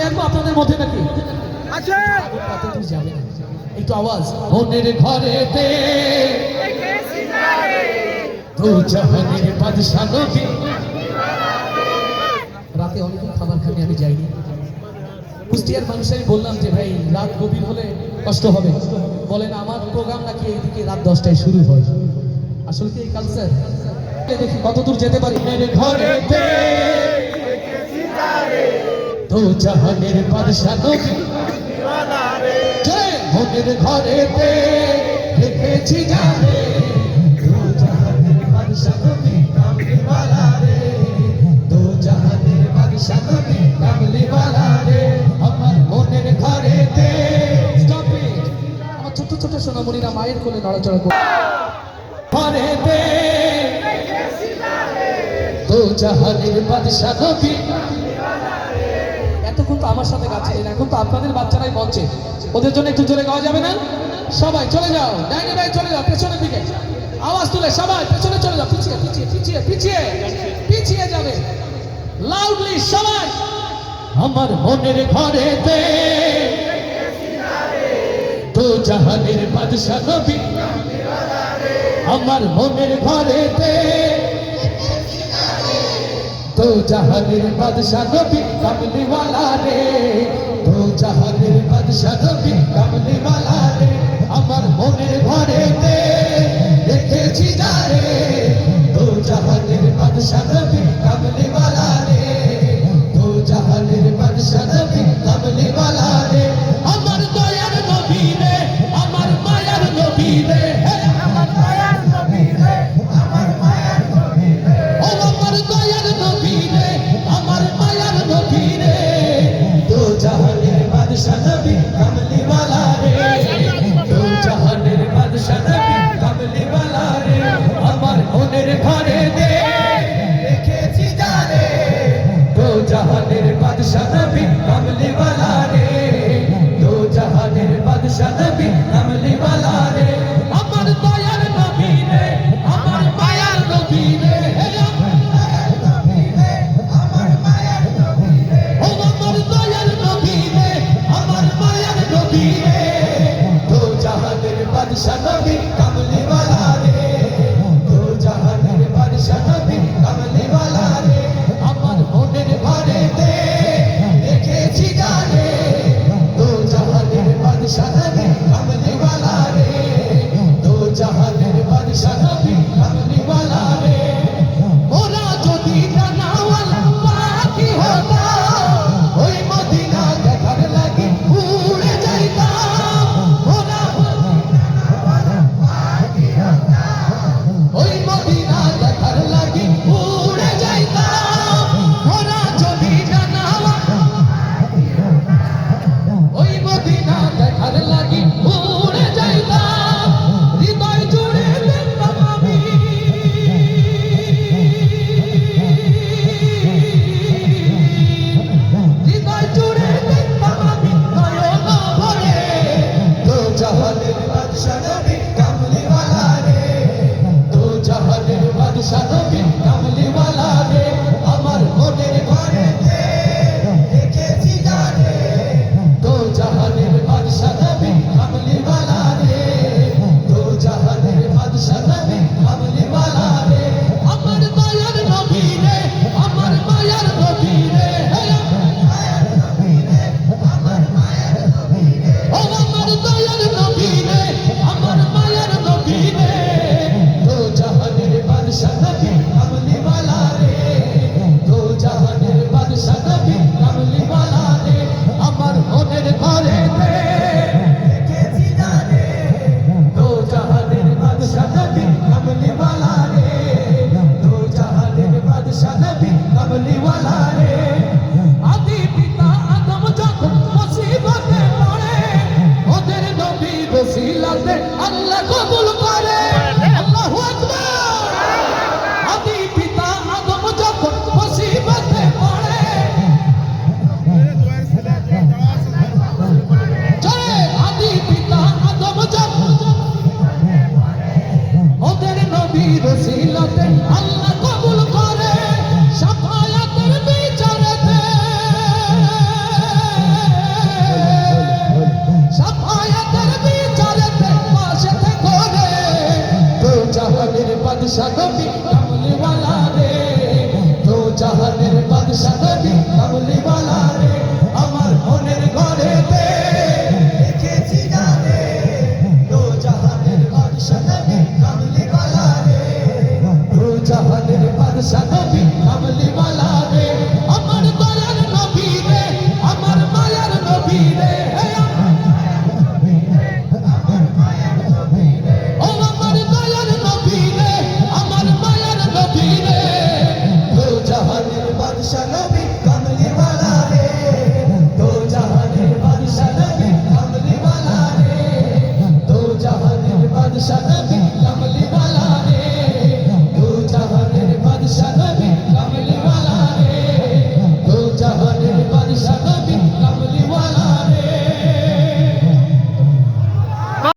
রাখবো আপনাদের মধ্যে নাকি আছে কতদূর যাবে একটু আওয়াজ মনের ঘরেতে দু জাহানের বাদশা নবী রাতে অনেকক্ষণ খাবার খানি আমি যাইনি কুষ্টিয়ার মানুষের বললাম যে ভাই রাত গভীর হলে কষ্ট হবে বলেন আমার প্রোগ্রাম নাকি এইদিকে রাত 10টায় শুরু হয় আসলে কি এই কালচার দেখি কতদূর যেতে পারি মেরে ঘরেতে দু জাহানের বাদশা নবী মনের ঘরেতে রেখেছি জানে দু জাহানের বাদশা নবী কামলিওয়ালা রে দু জাহানের বাদশা নবী কামলিওয়ালা রে আমার মনের ঘরেতে স্টপ ইট আমার ছোট ছোট সোনামণিরা মায়ের কোলে নড়াচড়া করে ঘরেতে দু জাহানের বাদশা নবী এতক্ষণ তো আমার সাথে গাচ্ছিলেন এখন তো আপনাদের বাচ্চারাই মঞ্চে ওদের জন্য একটু জোরে গাওয়া যাবে না সবাই চলে যাও ডাইনে ভাই চলে যাও পেছনের দিকে আওয়াজ তুলে সবাই পেছনে চলে যাও পিছিয়ে পিছিয়ে পিছিয়ে পিছিয়ে পিছিয়ে যাবে লাউডলি সবাই আমার মনের ঘরেতে দু জাহানের বাদশা নবী আমার মনের ঘরেতে দু জাহানের বাদশা নবী কামলিওয়ালা রে দু জাহানের বাদশা নবী কামলিওয়ালা রে আমার মনের ঘরেতে রেখেছি যারে দু জাহানের বাদশা নবী কামলিওয়ালা রে দু জাহানের বাদশা নবী কামলিওয়ালা রে আমার দয়ার নবী রে আমার মায়ার নবী রে আমার মায়ার নবী রে আমার মায়ার নবী রে ও আমার দয়ার নবী রে আমার মায়ার নবী রে দু জাহানের বাদশা নবী কামলিওয়ালা রে দু জাহানের বাদশা নবী কামলিওয়ালা রে আমার মনের ঘরে দে রেখেছি বাদশা নবী